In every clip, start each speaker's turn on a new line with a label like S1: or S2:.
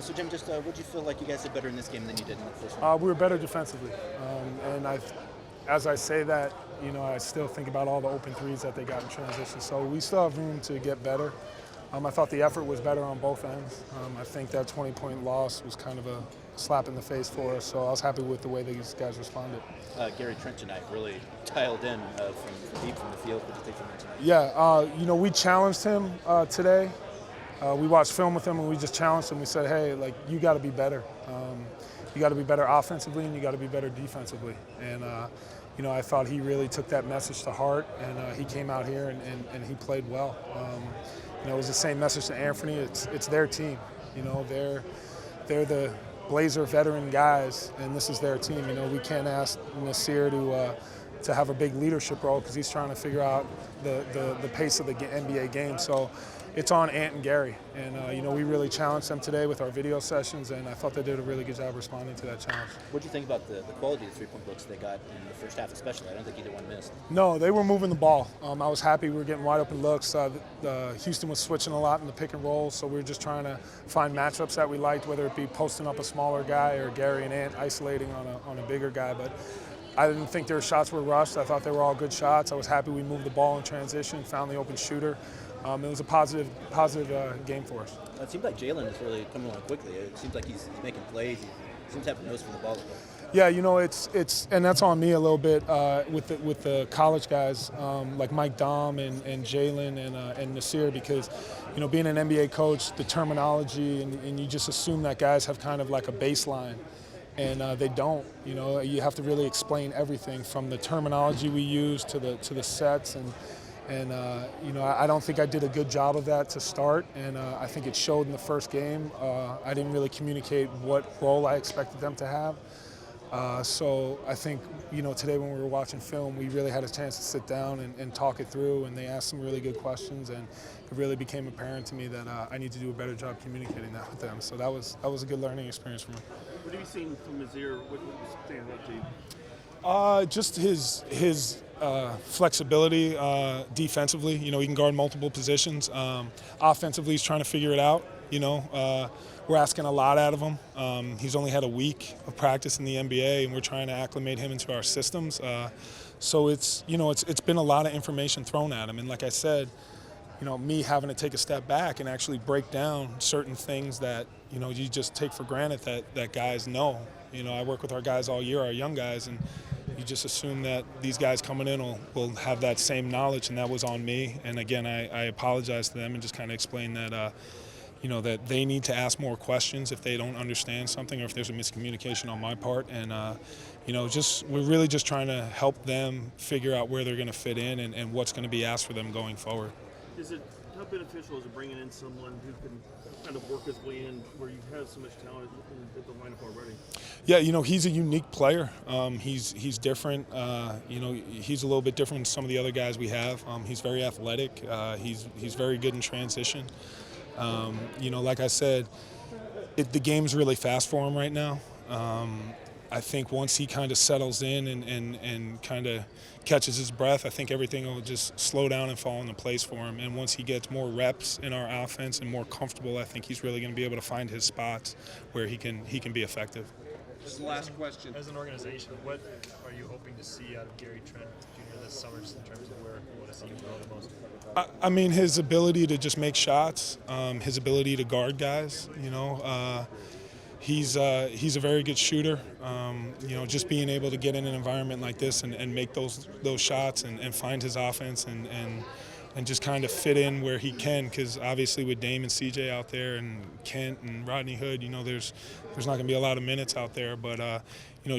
S1: So Jim, just what do you feel like you guys did better in this game than you did in the first one?
S2: We were better defensively, and as I say that, I still think about all the open threes that they got in transition. So we still have room to get better. I thought the effort was better on both ends. I think that 20-point loss was kind of a slap in the face for us. So I was happy with the way these guys responded.
S1: Gary Trent tonight really dialed in from deep from the field. What did you think from him tonight?
S2: Yeah, we challenged him today. We watched film with him and we just challenged him. We said, hey, like, you got to be better. You got to be better offensively and you got to be better defensively. And, I thought he really took that message to heart, and he came out here and he played well. It was the same message to Anthony. It's their team. They're the Blazer veteran guys, and this is their team. We can't ask Nasir to have a big leadership role because he's trying to figure out the pace of the NBA game. So it's on Ant and Gary. And, we really challenged them today with our video sessions, and I thought they did a really good job responding to that challenge.
S1: What do you think about the quality of the three-point looks they got in the first half especially? I don't think either one missed.
S2: No, they were moving the ball. I was happy we were getting wide open looks. Houston was switching a lot in the pick and roll, so we were just trying to find matchups that we liked, whether it be posting up a smaller guy or Gary and Ant isolating on a bigger guy. But I didn't think their shots were rushed. I thought they were all good shots. I was happy we moved the ball in transition, found the open shooter. It was a positive game for us.
S1: It seems like Jalen is really coming along quickly. It seems like he's making plays. He seems to have a nose for the ball.
S2: Yeah, it's and that's on me a little bit with the college guys like Mike Dom and Jalen and Nasir, because being an NBA coach, the terminology and you just assume that guys have kind of like a baseline. And they don't. You have to really explain everything from the terminology we use to the sets, and I don't think I did a good job of that to start, and I think it showed in the first game. I didn't really communicate what role I expected them to have. So I think today when we were watching film, we really had a chance to sit down and talk it through, and they asked some really good questions, and it really became apparent to me that I need to do a better job communicating that with them. So that was a good learning experience for me.
S3: What have you seen from Nazir? What stand out to you?
S2: Just his flexibility defensively. He can guard multiple positions. Offensively, he's trying to figure it out. We're asking a lot out of him. He's only had a week of practice in the NBA, and we're trying to acclimate him into our systems. So it's been a lot of information thrown at him. And like I said, me having to take a step back and actually break down certain things that you just take for granted that guys know. I work with our guys all year, our young guys, and you just assume that these guys coming in will have that same knowledge, and that was on me. And again, I apologize to them and just kind of explain that that they need to ask more questions if they don't understand something or if there's a miscommunication on my part. And we're really just trying to help them figure out where they're going to fit in and what's going to be asked for them going forward.
S3: How beneficial is it bringing in someone who can kind of work his way in where you have so much talent at the lineup already?
S2: Yeah, he's a unique player. He's different. He's a little bit different than some of the other guys we have. He's very athletic. He's very good in transition. Like I said, the game's really fast for him right now. I think once he kind of settles in and kind of catches his breath, I think everything will just slow down and fall into place for him. And once he gets more reps in our offense and more comfortable, I think he's really going to be able to find his spots where he can be effective.
S4: Just the last question.
S5: As an organization, what are you hoping to see out of Gary Trent Jr. this summer, just in terms of where you want to see him grow the most?
S2: I mean, his ability to just make shots, his ability to guard guys. He's a very good shooter. Just being able to get in an environment like this and make those shots and find his offense and just kind of fit in where he can, because obviously with Dame and CJ out there and Kent and Rodney Hood, there's not going to be a lot of minutes out there. But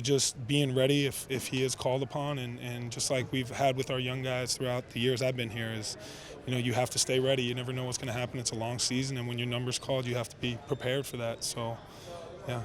S2: just being ready if he is called upon, and just like we've had with our young guys throughout the years I've been here, is you have to stay ready. You never know what's going to happen. It's a long season, and when your number's called, you have to be prepared for that. So. Yeah,